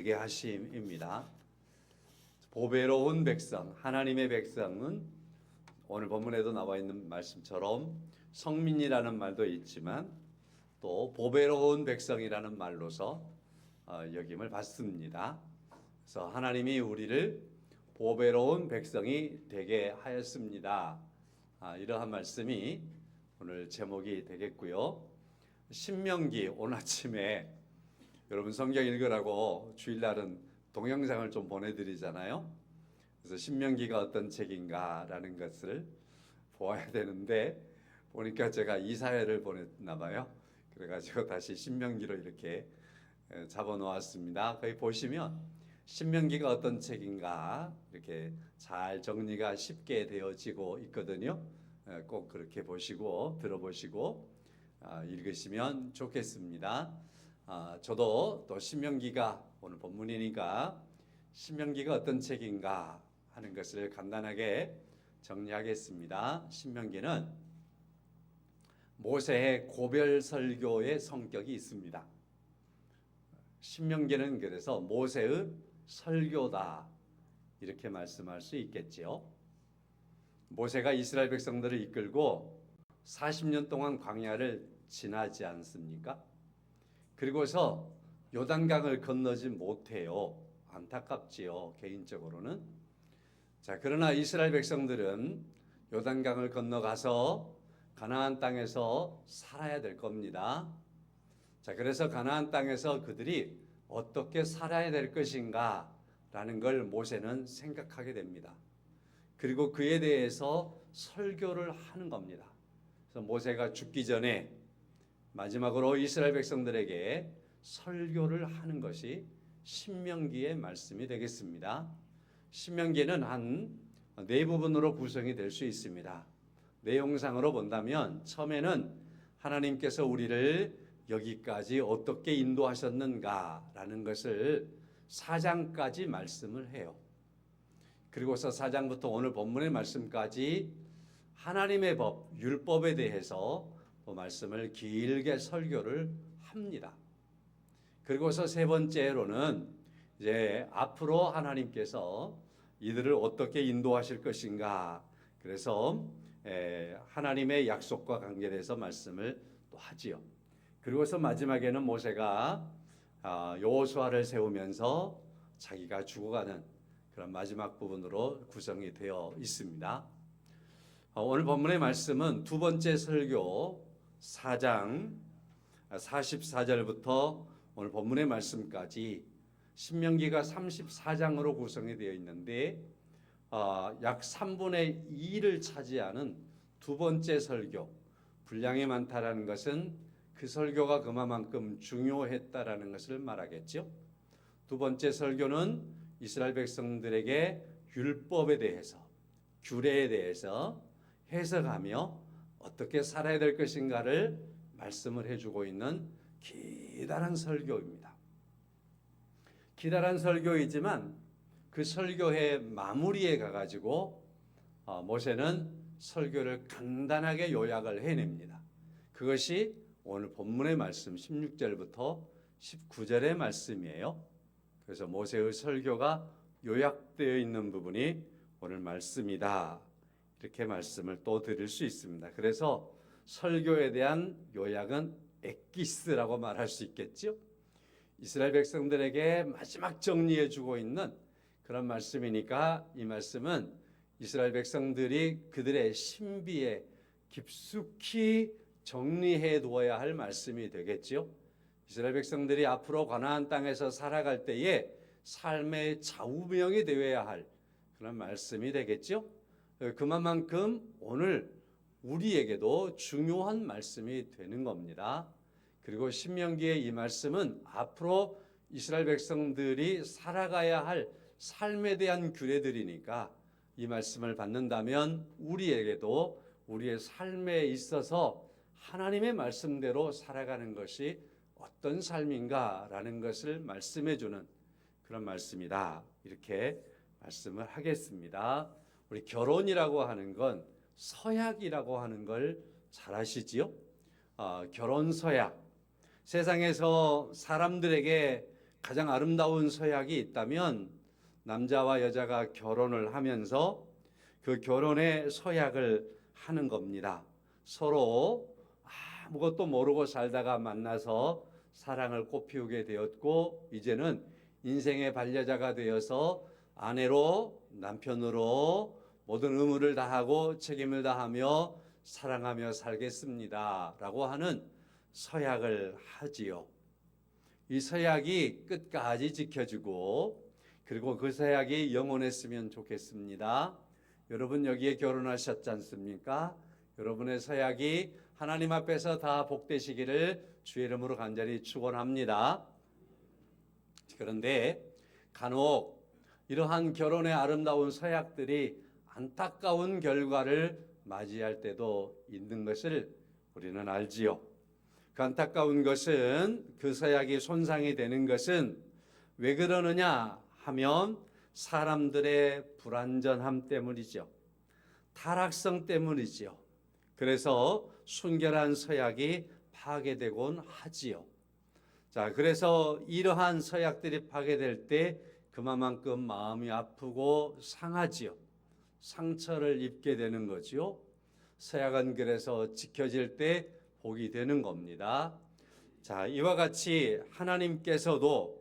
되게 하심입니다. 보배로운 백성, 하나님의 백성은 오늘 본문에도 나와 있는 말씀처럼 성민이라는 말도 있지만 또 보배로운 백성이라는 말로서 여김을 받습니다. 그래서 하나님이 우리를 보배로운 백성이 되게 하였습니다. 이러한 말씀이 오늘 제목이 되겠고요. 신명기 오늘 아침에 여러분 성경 읽으라고 주일날은 동영상을 좀 보내드리잖아요. 그래서 신명기가 어떤 책인가라는 것을 보아야 되는데 보니까 제가 이사야를 보냈나 봐요. 그래가지고 다시 신명기로 이렇게 잡아놓았습니다. 거기 보시면 신명기가 어떤 책인가 이렇게 잘 정리가 쉽게 되어지고 있거든요. 꼭 그렇게 보시고 들어보시고 읽으시면 좋겠습니다. 저도 또 신명기가 오늘 본문이니까 신명기가 어떤 책인가 하는 것을 간단하게 정리하겠습니다. 신명기는 모세의 고별 설교의 성격이 있습니다. 신명기는 그래서 모세의 설교다 이렇게 말씀할 수 있겠지요. 모세가 이스라엘 백성들을 이끌고 40년 동안 광야를 지나지 않습니까? 그리고서 요단강을 건너지 못해요. 안타깝지요, 개인적으로는. 자, 그러나 이스라엘 백성들은 요단강을 건너가서 가나안 땅에서 살아야 될 겁니다. 자, 그래서 가나안 땅에서 그들이 어떻게 살아야 될 것인가 라는 걸 모세는 생각하게 됩니다. 그리고 그에 대해서 설교를 하는 겁니다. 그래서 모세가 죽기 전에 마지막으로 이스라엘 백성들에게 설교를 하는 것이 신명기의 말씀이 되겠습니다. 신명기는 한 네 부분으로 구성이 될 수 있습니다. 내용상으로 본다면 처음에는 하나님께서 우리를 여기까지 어떻게 인도하셨는가라는 것을 4장까지 말씀을 해요. 그리고서 4장부터 오늘 본문의 말씀까지 하나님의 법, 율법에 대해서 말씀을 길게 설교를 합니다. 그리고서 세 번째로는 이제 앞으로 하나님께서 이들을 어떻게 인도하실 것인가. 그래서 하나님의 약속과 관계돼서 말씀을 또 하지요. 그리고서 마지막에는 모세가 여호수아를 세우면서 자기가 죽어가는 그런 마지막 부분으로 구성이 되어 있습니다. 오늘 본문의 말씀은 두 번째 설교 4장 44절부터 오늘 본문의 말씀까지 신명기가 34장으로 구성이 되어 있는데 약 3분의 2를 차지하는 두 번째 설교, 분량이 많다라는 것은 그 설교가 그만큼 중요했다라는 것을 말하겠죠. 두 번째 설교는 이스라엘 백성들에게 율법에 대해서, 규례에 대해서 해석하며 어떻게 살아야 될 것인가를 말씀을 해주고 있는 기다란 설교입니다. 기다란 설교이지만 그 설교의 마무리에 가가지고 모세는 설교를 간단하게 요약을 해냅니다. 그것이 오늘 본문의 말씀 16절부터 19절의 말씀이에요. 그래서 모세의 설교가 요약되어 있는 부분이 오늘 말씀이다. 이렇게 말씀을 또 드릴 수 있습니다. 그래서 설교에 대한 요약은 엑기스라고 말할 수 있겠죠. 이스라엘 백성들에게 마지막 정리해 주고 있는 그런 말씀이니까 이 말씀은 이스라엘 백성들이 그들의 신비에 깊숙이 정리해 두어야 할 말씀이 되겠죠. 이스라엘 백성들이 앞으로 가나안 땅에서 살아갈 때에 삶의 좌우명이 되어야 할 그런 말씀이 되겠죠. 그만큼 오늘 우리에게도 중요한 말씀이 되는 겁니다. 그리고 신명기의 이 말씀은 앞으로 이스라엘 백성들이 살아가야 할 삶에 대한 규례들이니까 이 말씀을 받는다면 우리에게도 우리의 삶에 있어서 하나님의 말씀대로 살아가는 것이 어떤 삶인가라는 것을 말씀해 주는 그런 말씀이다. 이렇게 말씀을 하겠습니다. 우리 결혼이라고 하는 건 서약이라고 하는 걸 잘 아시지요? 결혼 서약. 세상에서 사람들에게 가장 아름다운 서약이 있다면 남자와 여자가 결혼을 하면서 그 결혼의 서약을 하는 겁니다. 서로 아무것도 모르고 살다가 만나서 사랑을 꽃피우게 되었고 이제는 인생의 반려자가 되어서 아내로 남편으로 모든 의무를 다하고 책임을 다하며 사랑하며 살겠습니다 라고 하는 서약을 하지요. 이 서약이 끝까지 지켜지고 그리고 그 서약이 영원했으면 좋겠습니다. 여러분 여기에 결혼하셨지 않습니까? 여러분의 서약이 하나님 앞에서 다 복되시기를 주의 이름으로 간절히 축원합니다. 그런데 간혹 이러한 결혼의 아름다운 서약들이 안타까운 결과를 맞이할 때도 있는 것을 우리는 알지요. 그 안타까운 것은 그 서약이 손상이 되는 것은 왜 그러느냐 하면 사람들의 불완전함 때문이죠. 타락성 때문이지요. 그래서 순결한 서약이 파괴되곤 하지요. 자, 그래서 이러한 서약들이 파괴될 때 그만큼 마음이 아프고 상하지요. 상처를 입게 되는 거지요. 서약은 그래서 지켜질 때 복이 되는 겁니다. 자, 이와 같이 하나님께서도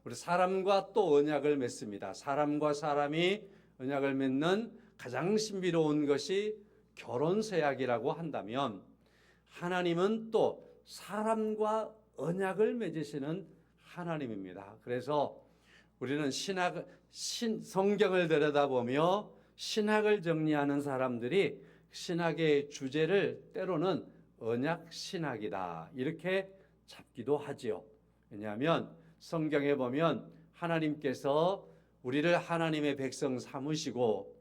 우리 사람과 또 언약을 맺습니다. 사람과 사람이 언약을 맺는 가장 신비로운 것이 결혼 서약이라고 한다면 하나님은 또 사람과 언약을 맺으시는 하나님입니다. 그래서 우리는 성경을 들여다보며 신학을 정리하는 사람들이 신학의 주제를 때로는 언약 신학이다 이렇게 잡기도 하지요. 왜냐하면 성경에 보면 하나님께서 우리를 하나님의 백성 삼으시고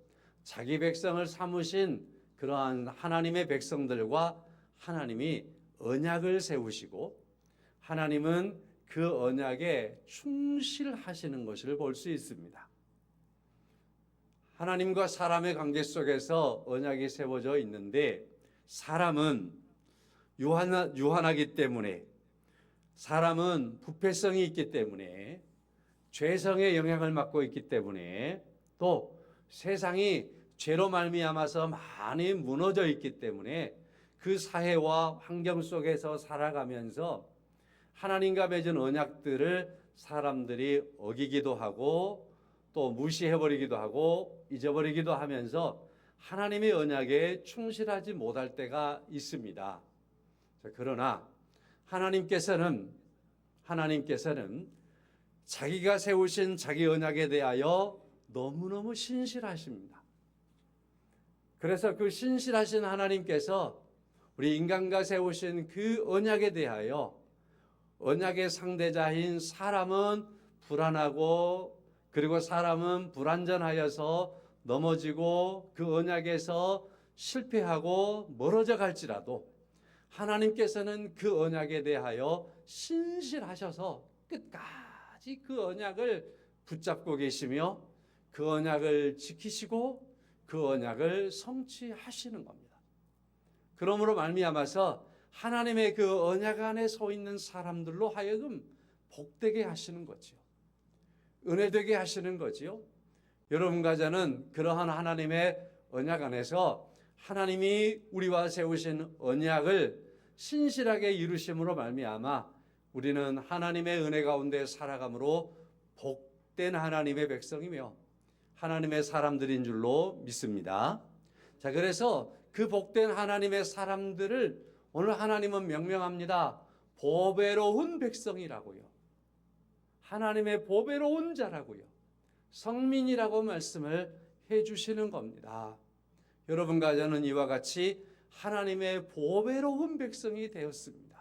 자기 백성을 삼으신 그러한 하나님의 백성들과 하나님이 언약을 세우시고 하나님은 그 언약에 충실하시는 것을 볼 수 있습니다. 하나님과 사람의 관계 속에서 언약이 세워져 있는데 사람은 유한하기 때문에 사람은 부패성이 있기 때문에 죄성의 영향을 받고 있기 때문에 또 세상이 죄로 말미암아서 많이 무너져 있기 때문에 그 사회와 환경 속에서 살아가면서 하나님과 맺은 언약들을 사람들이 어기기도 하고 또 무시해버리기도 하고 잊어버리기도 하면서 하나님의 언약에 충실하지 못할 때가 있습니다. 그러나 하나님께서는 자기가 세우신 자기 언약에 대하여 너무너무 신실하십니다. 그래서 그 신실하신 하나님께서 우리 인간과 세우신 그 언약에 대하여 언약의 상대자인 사람은 불안하고 그리고 사람은 불완전하여서 넘어지고 그 언약에서 실패하고 멀어져 갈지라도 하나님께서는 그 언약에 대하여 신실하셔서 끝까지 그 언약을 붙잡고 계시며 그 언약을 지키시고 그 언약을 성취하시는 겁니다. 그러므로 말미암아서 하나님의 그 언약 안에 서 있는 사람들로 하여금 복되게 하시는 거지요. 은혜되게 하시는 거지요. 여러분과 저는 그러한 하나님의 언약 안에서 하나님이 우리와 세우신 언약을 신실하게 이루심으로 말미암아 우리는 하나님의 은혜 가운데 살아감으로 복된 하나님의 백성이며 하나님의 사람들인 줄로 믿습니다. 자, 그래서 그 복된 하나님의 사람들을 오늘 하나님은 명명합니다. 보배로운 백성이라고요. 하나님의 보배로운 자라고요. 성민이라고 말씀을 해주시는 겁니다. 여러분과 저는 이와 같이 하나님의 보배로운 백성이 되었습니다.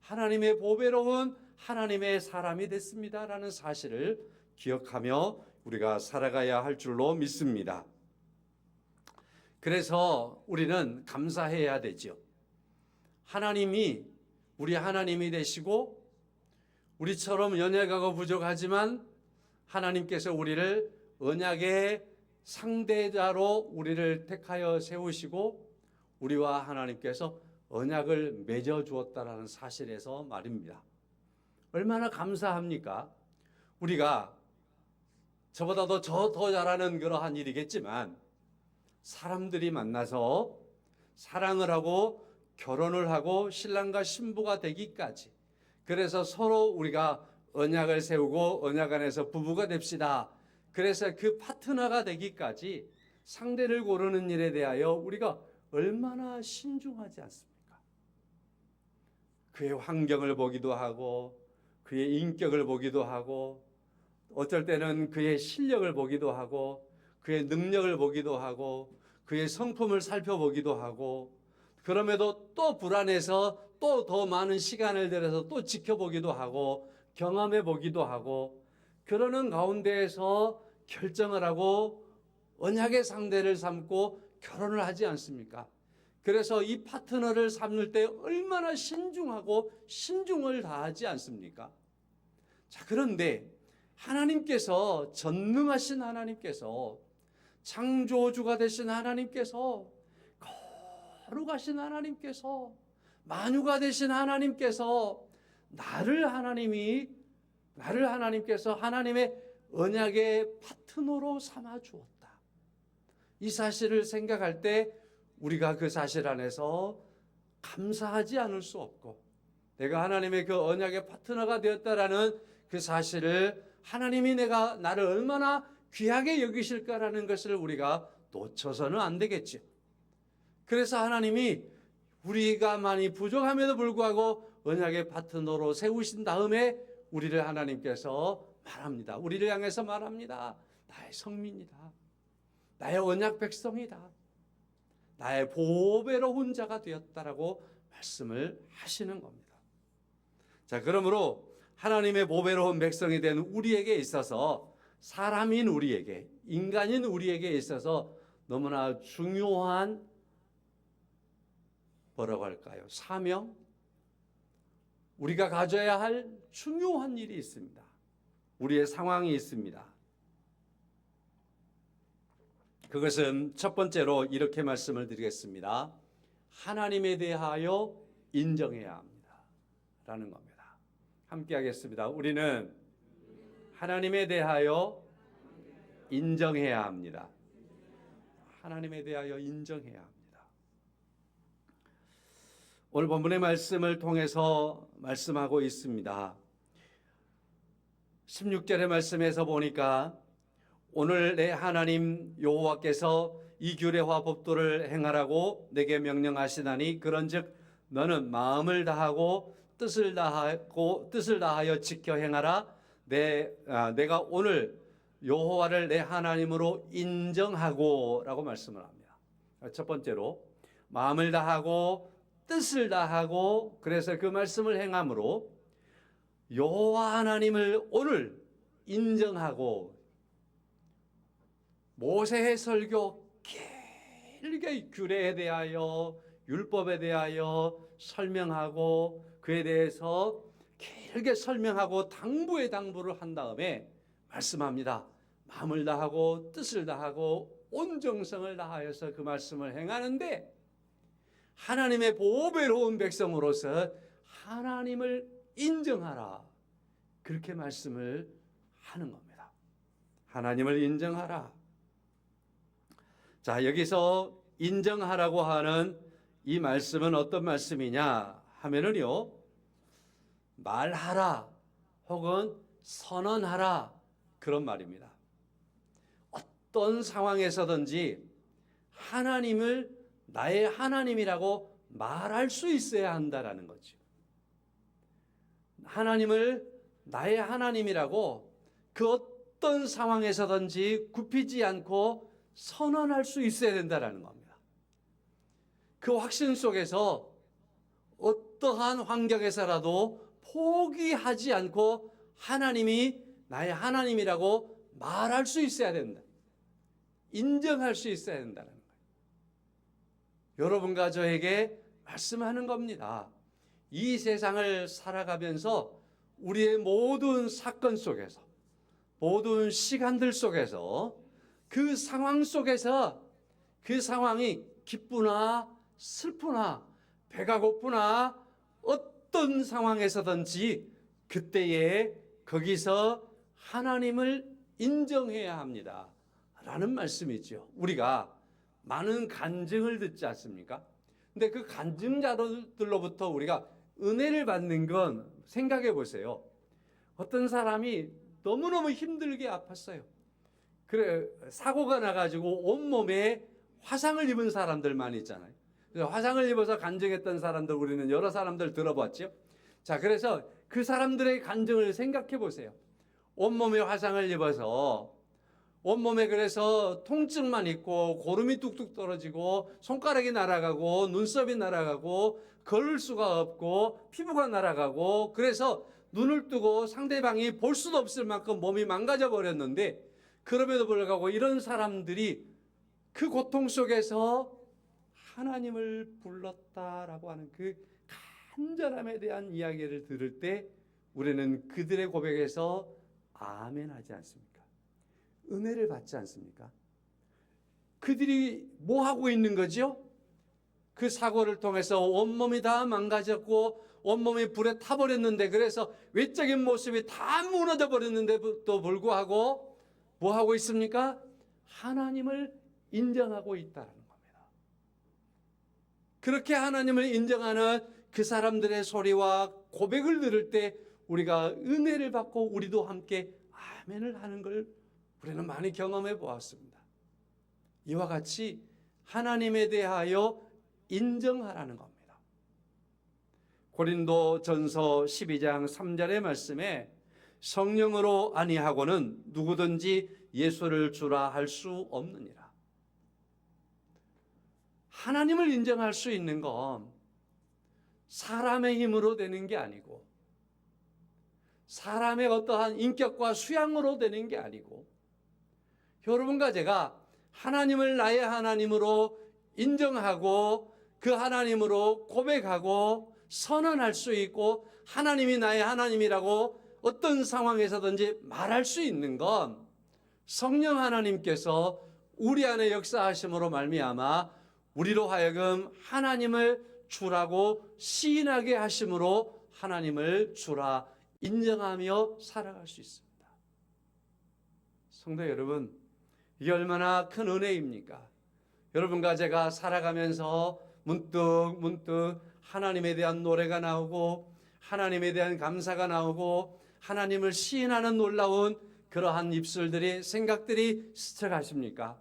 하나님의 보배로운 하나님의 사람이 됐습니다라는 사실을 기억하며 우리가 살아가야 할 줄로 믿습니다. 그래서 우리는 감사해야 되죠. 하나님이 우리 하나님이 되시고 우리처럼 연약하고 부족하지만 하나님께서 우리를 언약의 상대자로 우리를 택하여 세우시고 우리와 하나님께서 언약을 맺어 주었다라는 사실에서 말입니다. 얼마나 감사합니까? 우리가 저보다도 더 잘하는 그러한 일이겠지만 사람들이 만나서 사랑을 하고 결혼을 하고 신랑과 신부가 되기까지, 그래서 서로 우리가 언약을 세우고 언약 안에서 부부가 됩시다. 그래서 그 파트너가 되기까지 상대를 고르는 일에 대하여 우리가 얼마나 신중하지 않습니까? 그의 환경을 보기도 하고 그의 인격을 보기도 하고 어쩔 때는 그의 실력을 보기도 하고 그의 능력을 보기도 하고 그의 성품을 살펴보기도 하고, 그럼에도 또 불안해서 또 더 많은 시간을 들여서 또 지켜보기도 하고 경험해 보기도 하고, 그러는 가운데에서 결정을 하고 언약의 상대를 삼고 결혼을 하지 않습니까? 그래서 이 파트너를 삼을 때 얼마나 신중하고 신중을 다하지 않습니까? 자, 그런데 하나님께서, 전능하신 하나님께서, 창조주가 되신 하나님께서, 거룩하신 하나님께서, 만유가 되신 하나님께서 나를 하나님께서 하나님의 언약의 파트너로 삼아 주었다. 이 사실을 생각할 때 우리가 그 사실 안에서 감사하지 않을 수 없고, 내가 하나님의 그 언약의 파트너가 되었다라는 그 사실을, 하나님이 나를 얼마나 귀하게 여기실까라는 것을 우리가 놓쳐서는 안 되겠죠. 그래서 하나님이 우리가 많이 부족함에도 불구하고 언약의 파트너로 세우신 다음에 우리를 하나님께서 말합니다. 우리를 향해서 말합니다. 나의 성민이다. 나의 언약 백성이다. 나의 보배로운 자가 되었다라고 말씀을 하시는 겁니다. 자, 그러므로 하나님의 보배로운 백성이 된 우리에게 있어서, 사람인 우리에게, 인간인 우리에게 있어서 너무나 중요한, 뭐라고 할까요? 사명? 우리가 가져야 할 중요한 일이 있습니다. 우리의 상황이 있습니다. 그것은 첫 번째로 이렇게 말씀을 드리겠습니다. 하나님에 대하여 인정해야 합니다. 라는 겁니다. 함께 하겠습니다. 우리는 하나님에 대하여 인정해야 합니다. 하나님에 대하여 인정해야 합니다. 오늘 본문의 말씀을 통해서 말씀하고 있습니다. 16절의 말씀에서 보니까 오늘 내 하나님 여호와께서 이 규례와 법도를 행하라고 내게 명령하시나니 그런즉 너는 마음을 다하고 뜻을 다하여 지켜 행하라. 내가 오늘 여호와를 내 하나님으로 인정하고라고 말씀을 합니다. 첫 번째로 마음을 다하고 뜻을 다하고, 그래서 그 말씀을 행함으로 여호와 하나님을 오늘 인정하고, 모세의 설교 길게 규례에 대하여 율법에 대하여 설명하고 그에 대해서 길게 설명하고 당부에 당부를 한 다음에 말씀합니다. 마음을 다하고 뜻을 다하고 온 정성을 다하여서 그 말씀을 행하는데, 하나님의 보배로운 백성으로서 하나님을 인정하라, 그렇게 말씀을 하는 겁니다. 하나님을 인정하라. 자, 여기서 인정하라고 하는 이 말씀은 어떤 말씀이냐 하면은요, 말하라 혹은 선언하라, 그런 말입니다. 어떤 상황에서든지 하나님을 나의 하나님이라고 말할 수 있어야 한다라는 거죠. 하나님을 나의 하나님이라고 그 어떤 상황에서든지 굽히지 않고 선언할 수 있어야 된다라는 겁니다. 그 확신 속에서 어떠한 환경에서라도 포기하지 않고 하나님이 나의 하나님이라고 말할 수 있어야 된다. 인정할 수 있어야 된다는 거예요. 여러분과 저에게 말씀하는 겁니다. 이 세상을 살아가면서 우리의 모든 사건 속에서, 모든 시간들 속에서, 그 상황 속에서, 그 상황이 기쁘나 슬프나 배가 고프나 어떤 상황에서든지 그때에 거기서 하나님을 인정해야 합니다 라는 말씀이죠. 우리가 많은 간증을 듣지 않습니까? 근데 그 간증자들로부터 우리가 은혜를 받는 건 생각해 보세요. 어떤 사람이 너무너무 힘들게 아팠어요. 그래, 사고가 나가지고 온몸에 화상을 입은 사람들 많이 있잖아요. 그래서 화상을 입어서 간증했던 사람들 우리는 여러 사람들 들어봤죠. 자, 그래서 그 사람들의 간증을 생각해 보세요. 온몸에 화상을 입어서 온몸에 그래서 통증만 있고 고름이 뚝뚝 떨어지고 손가락이 날아가고 눈썹이 날아가고 걸을 수가 없고 피부가 날아가고 그래서 눈을 뜨고 상대방이 볼 수도 없을 만큼 몸이 망가져 버렸는데 그럼에도 불구하고 이런 사람들이 그 고통 속에서 하나님을 불렀다라고 하는 그 간절함에 대한 이야기를 들을 때 우리는 그들의 고백에서 아멘 하지 않습니까? 은혜를 받지 않습니까? 그들이 뭐 하고 있는 거죠? 그 사고를 통해서 온몸이 다 망가졌고 온몸이 불에 타버렸는데 그래서 외적인 모습이 다 무너져 버렸는데도 불구하고 뭐 하고 있습니까? 하나님을 인정하고 있다는 겁니다. 그렇게 하나님을 인정하는 그 사람들의 소리와 고백을 들을 때 우리가 은혜를 받고 우리도 함께 아멘을 하는 걸 우리는 많이 경험해 보았습니다. 이와 같이 하나님에 대하여 인정하라는 겁니다. 고린도전서 12장 3절의 말씀에 성령으로 아니하고는 누구든지 예수를 주라 할 수 없느니라. 하나님을 인정할 수 있는 건 사람의 힘으로 되는 게 아니고 사람의 어떠한 인격과 수양으로 되는 게 아니고 여러분과 제가 하나님을 나의 하나님으로 인정하고 그 하나님으로 고백하고 선언할 수 있고 하나님이 나의 하나님이라고 어떤 상황에서든지 말할 수 있는 건 성령 하나님께서 우리 안에 역사하심으로 말미암아 우리로 하여금 하나님을 주라고 시인하게 하심으로 하나님을 주라 인정하며 살아갈 수 있습니다. 성도 여러분, 이게 얼마나 큰 은혜입니까? 여러분과 제가 살아가면서 문득 하나님에 대한 노래가 나오고 하나님에 대한 감사가 나오고 하나님을 시인하는 놀라운 그러한 입술들이 생각들이 스쳐가십니까?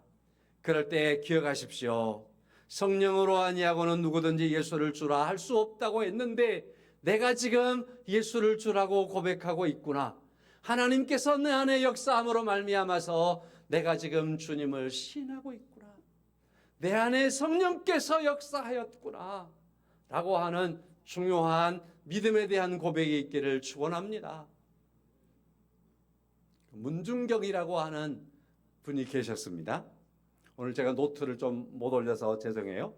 그럴 때 기억하십시오. 성령으로 아니하고는 누구든지 예수를 주라 할 수 없다고 했는데 내가 지금 예수를 주라고 고백하고 있구나. 하나님께서 내 안에 역사함으로 말미암아서 내가 지금 주님을 시인하고 있구나. 내 안에 성령께서 역사하였구나 라고 하는 중요한 믿음에 대한 고백이 있기를 축원합니다. 문중경이라고 하는 분이 계셨습니다. 오늘 제가 노트를 좀 못 올려서 죄송해요.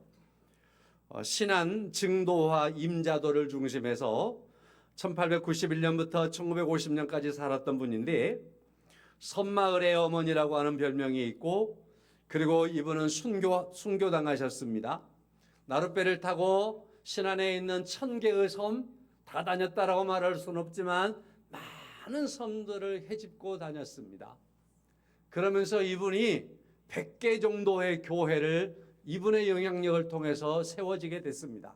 신안 증도와 임자도를 중심해서 1891년부터 1950년까지 살았던 분인데 섬마을의 어머니라고 하는 별명이 있고 그리고 이분은 순교당하셨습니다. 나룻배를 타고 신안에 있는 1000개의 섬 다 다녔다라고 말할 수는 없지만 많은 섬들을 헤집고 다녔습니다. 그러면서 이분이 100개 정도의 교회를 이분의 영향력을 통해서 세워지게 됐습니다.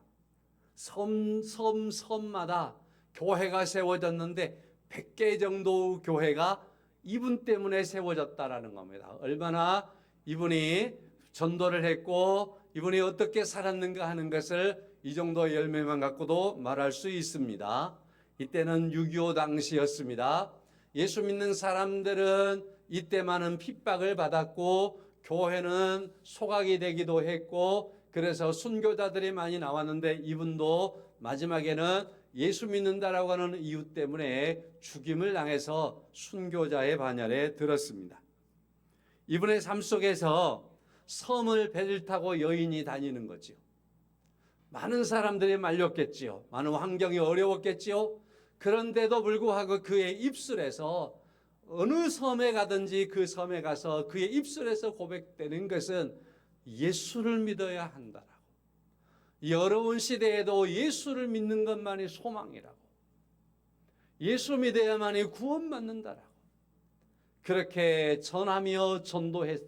섬마다 교회가 세워졌는데 100개 정도 교회가 이분 때문에 세워졌다라는 겁니다. 얼마나 이분이 전도를 했고 이분이 어떻게 살았는가 하는 것을 이 정도 열매만 갖고도 말할 수 있습니다. 이때는 6.25 당시였습니다. 예수 믿는 사람들은 이때 많은 핍박을 받았고 교회는 소각이 되기도 했고 그래서 순교자들이 많이 나왔는데 이분도 마지막에는 예수 믿는다라고 하는 이유 때문에 죽임을 당해서 순교자의 반열에 들었습니다. 이분의 삶 속에서 섬을 배를 타고 여인이 다니는 거죠. 많은 사람들이 말렸겠지요. 많은 환경이 어려웠겠지요. 그런데도 불구하고 그의 입술에서 어느 섬에 가든지 그 섬에 가서 그의 입술에서 고백되는 것은 예수를 믿어야 한다라고. 이 어려운 시대에도 예수를 믿는 것만이 소망이라고. 예수 믿어야만이 구원받는다라고 그렇게 전하며 전도했.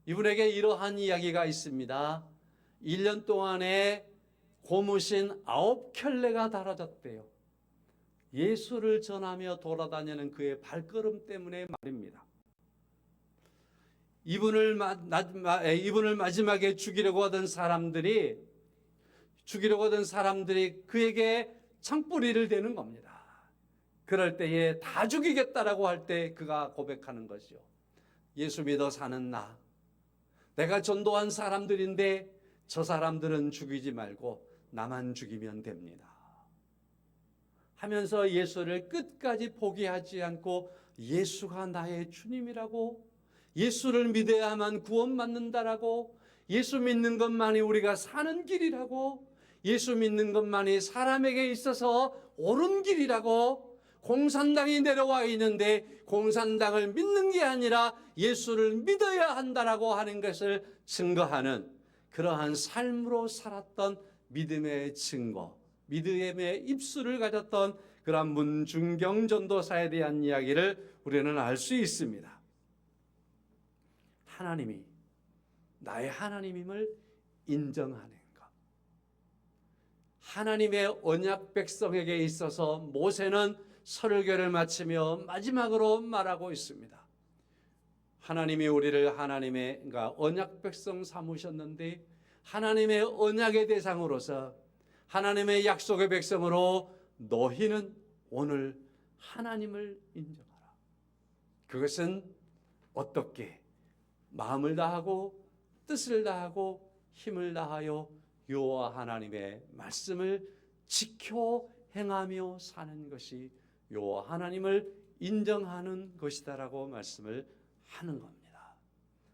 이분에게 이러한 이야기가 있습니다. 1년 동안에 고무신 9켤레가 달아졌대요. 예수를 전하며 돌아다니는 그의 발걸음 때문에 말입니다. 이분을 마지막에 죽이려고 하던 사람들이 그에게 창뿌리를 대는 겁니다. 그럴 때에 다 죽이겠다라고 할 때 그가 고백하는 것이요. 예수 믿어 사는 나, 내가 전도한 사람들인데 저 사람들은 죽이지 말고 나만 죽이면 됩니다 하면서 예수를 끝까지 포기하지 않고 예수가 나의 주님이라고, 예수를 믿어야만 구원받는다라고, 예수 믿는 것만이 우리가 사는 길이라고, 예수 믿는 것만이 사람에게 있어서 옳은 길이라고, 공산당이 내려와 있는데 공산당을 믿는 게 아니라 예수를 믿어야 한다라고 하는 것을 증거하는 그러한 삶으로 살았던 믿음의 증거, 믿음의 입술을 가졌던 그러한 문중경 전도사에 대한 이야기를 우리는 알 수 있습니다. 하나님이 나의 하나님임을 인정하는 것. 하나님의 언약 백성에게 있어서 모세는 설교를 마치며 마지막으로 말하고 있습니다. 하나님이 우리를 하나님의 언약 백성 삼으셨는데 하나님의 언약의 대상으로서 하나님의 약속의 백성으로 너희는 오늘 하나님을 인정하라. 그것은 어떻게? 마음을 다하고 뜻을 다하고 힘을 다하여 여호와 하나님의 말씀을 지켜 행하며 사는 것이 여호와 하나님을 인정하는 것이다라고 말씀을 하는 겁니다.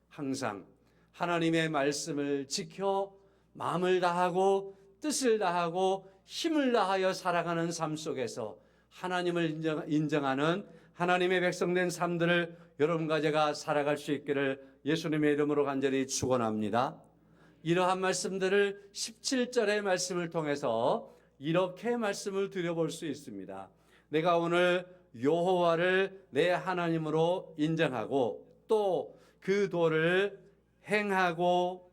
항상 하나님의 말씀을 지켜 마음을 다하고 뜻을 다하고 힘을 다하여 살아가는 삶 속에서 하나님을 인정하는 하나님의 백성된 삶들을 여러분과 제가 살아갈 수 있기를 예수님의 이름으로 간절히 축원합니다. 이러한 말씀들을 17절의 말씀을 통해서 이렇게 말씀을 드려볼 수 있습니다. 내가 오늘 여호와를 내 하나님으로 인정하고 또 그 도를 행하고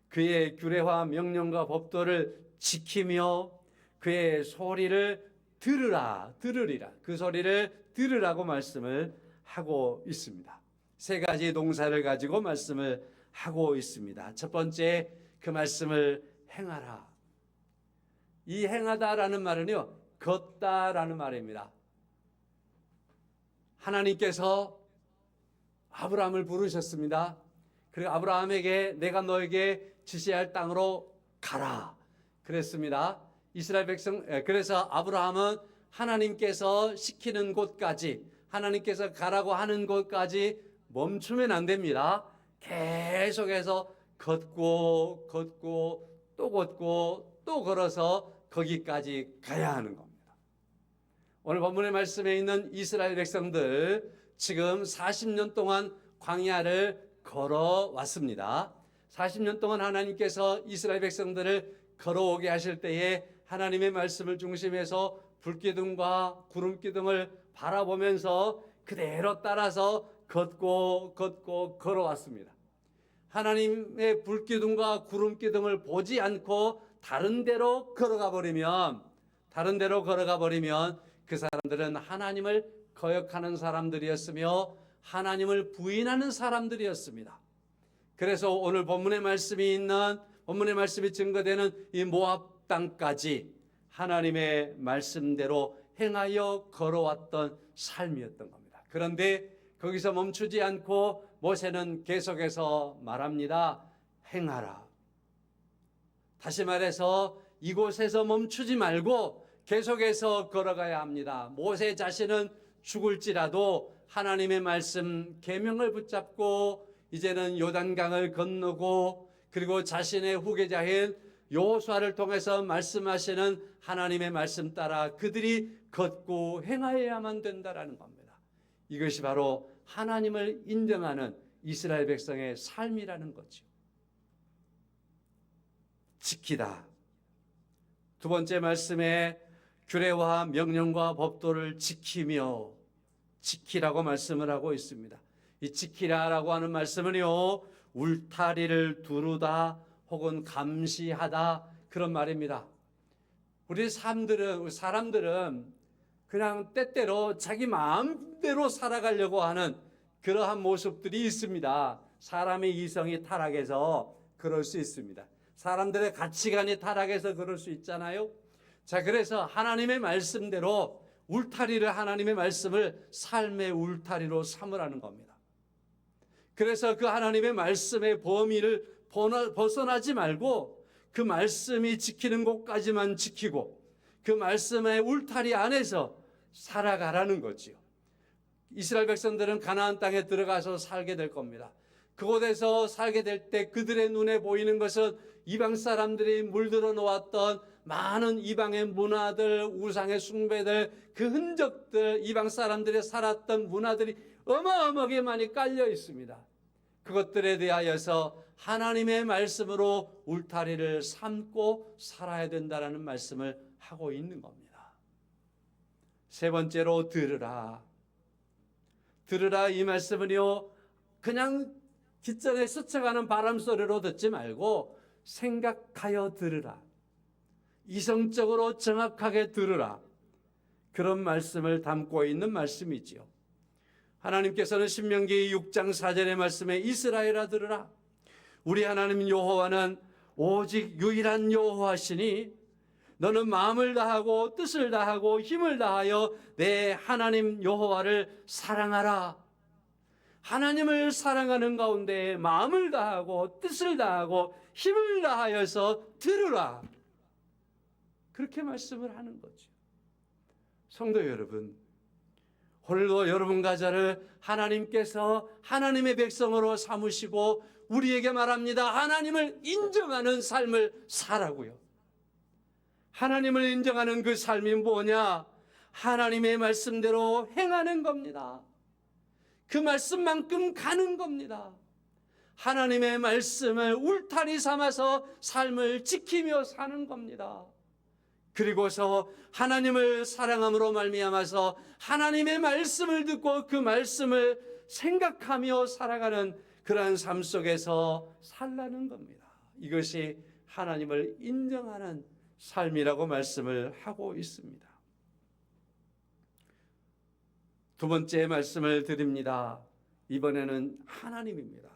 그의 규례와 명령과 법도를 지키며 그의 소리를 들으리라. 그 소리를 들으라고 말씀을 하고 있습니다. 세 가지 동사를 가지고 말씀을 하고 있습니다. 첫 번째, 그 말씀을 행하라. 이 행하다라는 말은요, 걷다라는 말입니다. 하나님께서 아브라함을 부르셨습니다. 그리고 아브라함에게 내가 너에게 지시할 땅으로 가라 그랬습니다. 이스라엘 백성, 그래서 아브라함은 하나님께서 시키는 곳까지, 하나님께서 가라고 하는 곳까지 멈추면 안 됩니다. 계속해서 걷고 또 걷고 또 걸어서 거기까지 가야 하는 겁니다. 오늘 본문의 말씀에 있는 이스라엘 백성들 지금 40년 동안 광야를 걸어왔습니다. 40년 동안 하나님께서 이스라엘 백성들을 걸어오게 하실 때에 하나님의 말씀을 중심해서 불기둥과 구름기둥을 바라보면서 그대로 따라서 걷고 걸어왔습니다. 하나님의 불기둥과 구름기둥을 보지 않고 다른 데로 걸어가 버리면 그 사람들은 하나님을 거역하는 사람들이었으며 하나님을 부인하는 사람들이었습니다. 그래서 오늘 본문의 말씀이 증거되는 이 모압 땅까지 하나님의 말씀대로 행하여 걸어왔던 삶이었던 겁니다. 그런데 거기서 멈추지 않고 모세는 계속해서 말합니다. 행하라. 다시 말해서 이곳에서 멈추지 말고 계속해서 걸어가야 합니다. 모세 자신은 죽을지라도 하나님의 말씀 계명을 붙잡고 이제는 요단강을 건너고 그리고 자신의 후계자인 여호수아를 통해서 말씀하시는 하나님의 말씀 따라 그들이 걷고 행하여야만 된다라는 겁니다. 이것이 바로 하나님을 인정하는 이스라엘 백성의 삶이라는 거죠. 지키다. 두 번째 말씀에 규례와 명령과 법도를 지키며 지키라고 말씀을 하고 있습니다. 이 지키라라고 하는 말씀은요, 울타리를 두르다 혹은 감시하다 그런 말입니다. 우리 사람들은 그냥 때때로 자기 마음대로 살아가려고 하는 그러한 모습들이 있습니다. 사람의 이성이 타락해서 그럴 수 있습니다. 사람들의 가치관이 타락해서 그럴 수 있잖아요. 자, 그래서 하나님의 말씀대로 울타리를, 하나님의 말씀을 삶의 울타리로 삼으라는 겁니다. 그래서 그 하나님의 말씀의 범위를 벗어나지 말고 그 말씀이 지키는 곳까지만 지키고 그 말씀의 울타리 안에서 살아가라는 거지요. 이스라엘 백성들은 가나안 땅에 들어가서 살게 될 겁니다. 그곳에서 살게 될 때 그들의 눈에 보이는 것은 이방 사람들이 물들어 놓았던 많은 이방의 문화들, 우상의 숭배들, 그 흔적들, 이방 사람들이 살았던 문화들이 어마어마하게 많이 깔려 있습니다. 그것들에 대하여서 하나님의 말씀으로 울타리를 삼고 살아야 된다는 말씀을 하고 있는 겁니다. 세 번째로 들으라. 들으라, 이 말씀은요, 그냥 귓전에 스쳐가는 바람 소리로 듣지 말고 생각하여 들으라. 이성적으로 정확하게 들으라. 그런 말씀을 담고 있는 말씀이지요. 하나님께서는 신명기 6장 4절의 말씀에 이스라엘아 들으라. 우리 하나님 여호와는 오직 유일한 여호와시니 너는 마음을 다하고 뜻을 다하고 힘을 다하여 내 하나님 여호와를 사랑하라. 하나님을 사랑하는 가운데 마음을 다하고 뜻을 다하고 힘을 다하여서 들으라. 그렇게 말씀을 하는 거죠. 성도 여러분, 오늘도 여러분과 저를 하나님께서 하나님의 백성으로 삼으시고 우리에게 말합니다. 하나님을 인정하는 삶을 살라고요. 하나님을 인정하는 그 삶이 뭐냐? 하나님의 말씀대로 행하는 겁니다. 그 말씀만큼 가는 겁니다. 하나님의 말씀을 울타리 삼아서 삶을 지키며 사는 겁니다. 그리고서 하나님을 사랑함으로 말미암아서 하나님의 말씀을 듣고 그 말씀을 생각하며 살아가는 그러한 삶 속에서 살라는 겁니다. 이것이 하나님을 인정하는 삶이라고 말씀을 하고 있습니다. 두 번째 말씀을 드립니다. 이번에는 하나님입니다.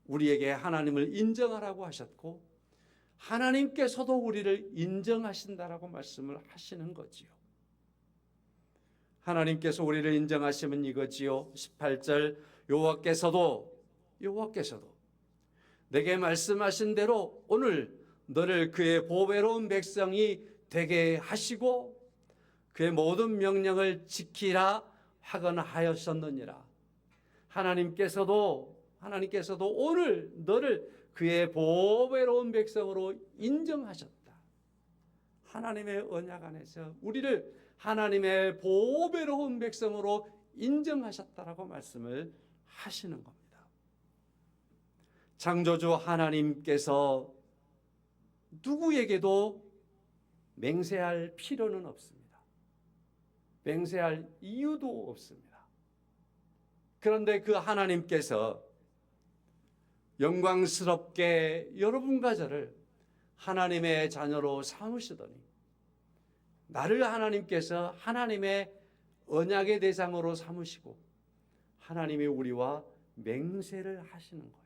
우리에게 하나님을 인정하라고 하셨고 하나님께서도 우리를 인정하신다라고 말씀을 하시는 거지요. 하나님께서 우리를 인정하시면 이거지요. 18절 여호와께서도 내게 말씀하신 대로 오늘 너를 그의 보배로운 백성이 되게 하시고 그의 모든 명령을 지키라 하거나 하였었느니라. 하나님께서도 오늘 너를 그의 보배로운 백성으로 인정하셨다. 하나님의 언약 안에서 우리를 하나님의 보배로운 백성으로 인정하셨다라고 말씀을 하시는 겁니다. 창조주 하나님께서 누구에게도 맹세할 필요는 없습니다. 맹세할 이유도 없습니다. 그런데 그 하나님께서 영광스럽게 여러분과 저를 하나님의 자녀로 삼으시더니 나를 하나님께서 하나님의 언약의 대상으로 삼으시고 하나님이 우리와 맹세를 하시는 거예요.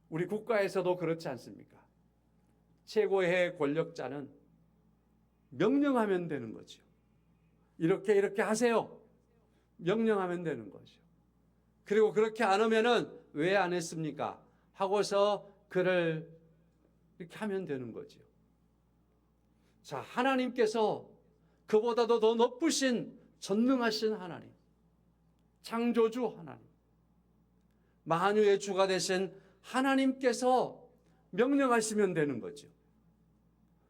우리 국가에서도 그렇지 않습니까? 최고의 권력자는 명령하면 되는 거죠. 이렇게 하세요. 명령하면 되는 거죠. 그리고 그렇게 안 하면은 왜 안 했습니까? 하고서 그를 이렇게 하면 되는 거죠. 자, 하나님께서 그보다도 더 높으신 전능하신 하나님, 창조주 하나님, 만유의 주가 되신 하나님께서 명령하시면 되는 거죠.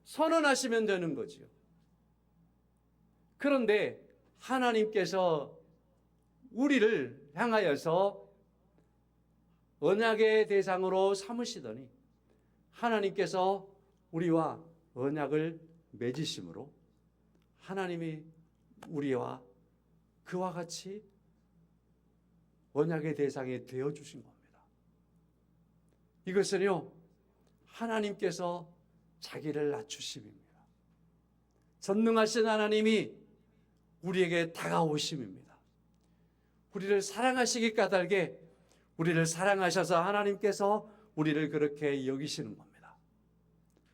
선언하시면 되는 거죠. 그런데 하나님께서 우리를 향하여서 언약의 대상으로 삼으시더니 하나님께서 우리와 언약을 맺으심으로 하나님이 우리와 그와 같이 언약의 대상이 되어주신 겁니다. 이것은요, 하나님께서 자기를 낮추심입니다. 전능하신 하나님이 우리에게 다가오심입니다. 우리를 사랑하시기 까닭에 우리를 사랑하셔서 하나님께서 우리를 그렇게 여기시는 겁니다.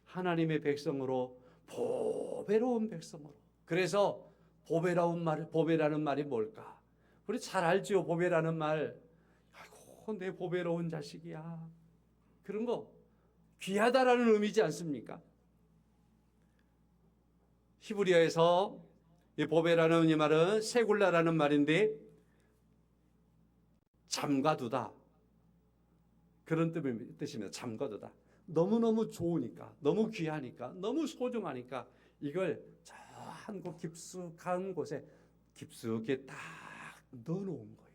하나님의 백성으로, 보배로운 백성으로. 그래서 보배라는 말이 뭘까? 우리 잘 알지요. 보배라는 말. 아이고, 내 보배로운 자식이야. 그런 거 귀하다라는 의미지 않습니까? 히브리어에서 이 보배라는 이 말은 세굴라라는 말인데 잠가두다, 그런 뜻입니다. 잠가두다. 너무너무 좋으니까, 너무 귀하니까, 너무 소중하니까 이걸 저 한 곳 깊숙한 곳에 깊숙이 딱 넣어놓은 거예요.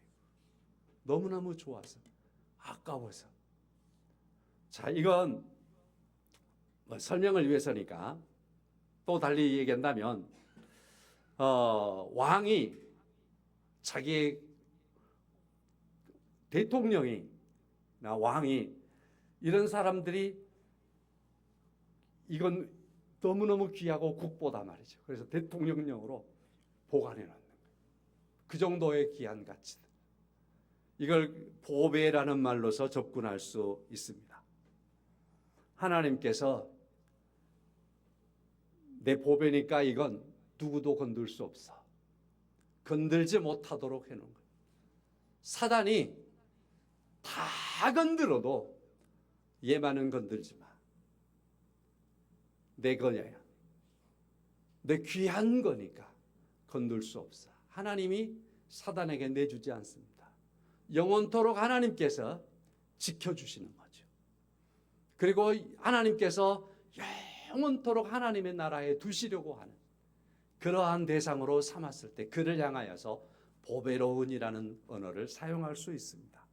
너무너무 좋아서, 아까워서. 자, 이건 뭐 설명을 위해서니까 또 달리 얘기한다면 왕이, 자기 대통령이, 왕이, 이런 사람들이 이건 너무너무 귀하고 국보다 말이죠. 그래서 대통령령으로 보관해 놓는 거예요. 그 정도의 귀한 가치. 이걸 보배라는 말로서 접근할 수 있습니다. 하나님께서 내 보배니까 이건 누구도 건들 수 없어. 건들지 못하도록 해놓은 거예요. 사단이 다 건들어도 얘만은 건들지 마. 내 거냐. 내 귀한 거니까 건들 수 없어. 하나님이 사단에게 내주지 않습니다. 영원토록 하나님께서 지켜주시는 거죠. 그리고 하나님께서 영원토록 하나님의 나라에 두시려고 하는 그러한 대상으로 삼았을 때 그를 향하여서 보배로운이라는 언어를 사용할 수 있습니다.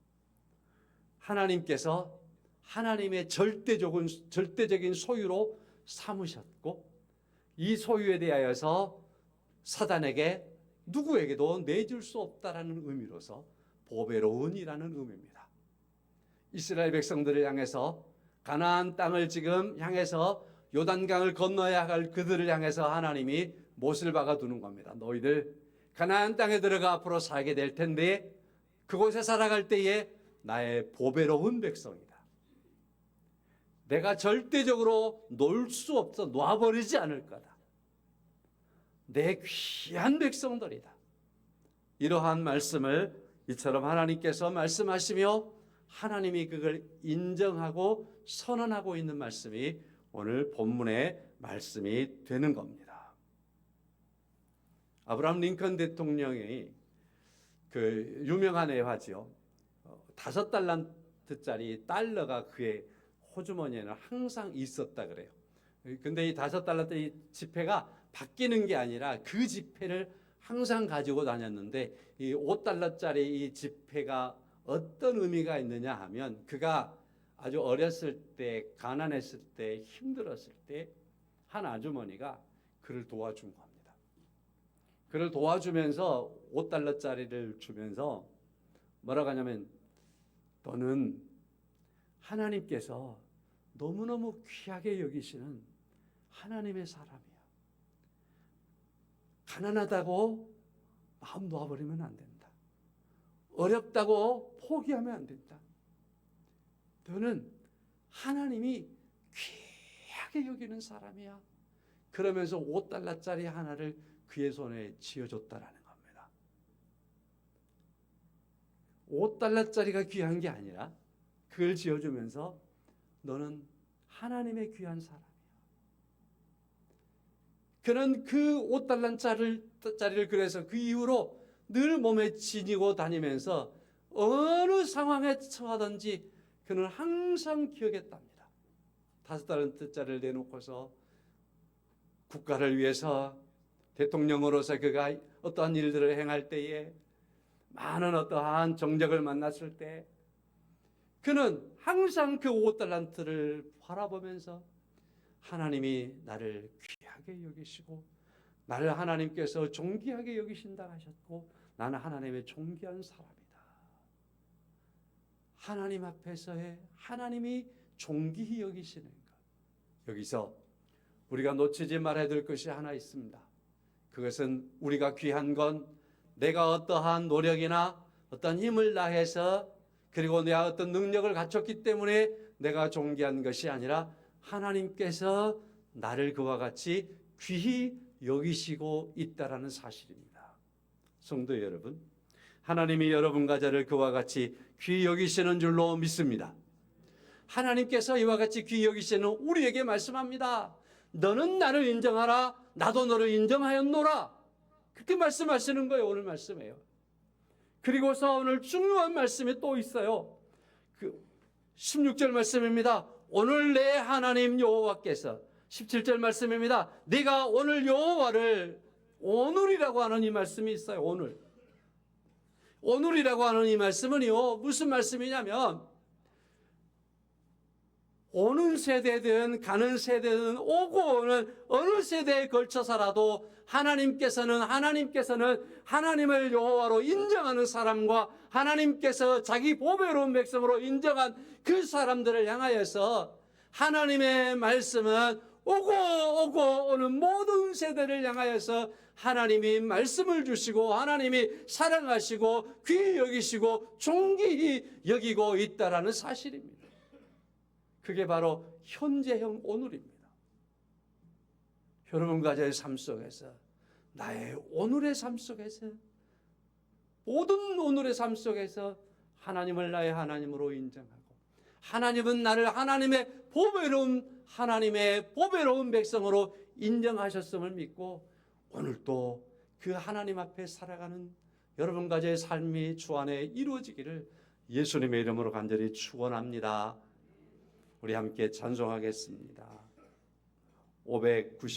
하나님께서 하나님의 절대적인 소유로 삼으셨고, 이 소유에 대하여서 사단에게 누구에게도 내줄 수 없다라는 의미로서 보배로운이라는 의미입니다. 이스라엘 백성들을 향해서 가나안 땅을 지금 향해서 요단강을 건너야 할 그들을 향해서 하나님이 못을 박아두는 겁니다. 너희들 가나안 땅에 들어가 앞으로 살게 될 텐데 그곳에 살아갈 때에 나의 보배로운 백성이다. 내가 절대적으로 놓을 수 없어 놔버리지 않을 거다. 내 귀한 백성들이다. 이러한 말씀을 이처럼 하나님께서 말씀하시며 하나님이 그걸 인정하고 선언하고 있는 말씀이 오늘 본문의 말씀이 되는 겁니다. 아브라함 링컨 대통령이 그 유명한 애화지요. 5달란트짜리 달러가 그의 호주머니에는 항상 있었다 그래요. 근데 이 5달란트 이 지폐가 바뀌는 게 아니라 그 지폐를 항상 가지고 다녔는데, 이 5달러짜리 이 지폐가 어떤 의미가 있느냐 하면, 그가 아주 어렸을 때, 가난했을 때, 힘들었을 때 한 아주머니가 그를 도와준 겁니다. 그를 도와주면서 5달러짜리를 주면서 뭐라고 하냐면, 너는 하나님께서 너무너무 귀하게 여기시는 하나님의 사람이야. 가난하다고 마음 놓아버리면 안 된다. 어렵다고 포기하면 안 된다. 너는 하나님이 귀하게 여기는 사람이야. 그러면서 5달러짜리 하나를 그의 손에 쥐어줬다라는 겁니다. 5달러짜리가 귀한 게 아니라 그걸 쥐어주면서 너는 하나님의 귀한 사람이야. 그는 그 5달러짜리를 그래서 그 이후로 늘 몸에 지니고 다니면서 어느 상황에 처하든지 그는 항상 기억했답니다. 5달러짜리를 내놓고서 국가를 위해서 대통령으로서 그가 어떠한 일들을 행할 때에, 많은 어떠한 정적을 만났을 때 그는 항상 그 5달란트를 바라보면서 하나님이 나를 귀하게 여기시고 나를 하나님께서 존귀하게 여기신다 하셨고 나는 하나님의 존귀한 사람이다. 하나님 앞에서의 하나님이 존귀히 여기시는 것. 여기서 우리가 놓치지 말아야 될 것이 하나 있습니다. 그것은 우리가 귀한 건 내가 어떠한 노력이나 어떤 힘을 다해서 그리고 내가 어떤 능력을 갖췄기 때문에 내가 존귀한 것이 아니라 하나님께서 나를 그와 같이 귀히 여기시고 있다라는 사실입니다. 성도 여러분, 하나님이 여러분과 저를 그와 같이 귀히 여기시는 줄로 믿습니다. 하나님께서 이와 같이 귀히 여기시는 우리에게 말씀합니다. 너는 나를 인정하라. 나도 너를 인정하였노라. 그렇게 말씀하시는 거예요. 오늘 말씀이에요. 그리고서 오늘 중요한 말씀이 또 있어요. 16절 말씀입니다. 오늘 내 하나님 여호와께서 17절 말씀입니다. 네가 오늘 여호와를 오늘이라고 하는 이 말씀이 있어요. 오늘이라고 하는 이 말씀은요, 무슨 말씀이냐면 오는 세대든 가는 세대든 오고 오는 어느 세대에 걸쳐서라도 하나님께서는 하나님을 여호와로 인정하는 사람과 하나님께서 자기 보배로운 백성으로 인정한 그 사람들을 향하여서 하나님의 말씀은 오고 오는 모든 세대를 향하여서 하나님이 말씀을 주시고 하나님이 사랑하시고 귀히 여기시고 존귀히 여기고 있다라는 사실입니다. 그게 바로 현재형 오늘입니다. 여러분과 저의 삶 속에서 나의 오늘의 삶 속에서 모든 오늘의 삶 속에서 하나님을 나의 하나님으로 인정하고 하나님은 나를 하나님의 보배로운 백성으로 인정하셨음을 믿고 오늘도 그 하나님 앞에 살아가는 여러분과 저의 삶이 주 안에 이루어지기를 예수님의 이름으로 간절히 축원합니다. 우리 함께 찬송하겠습니다. 590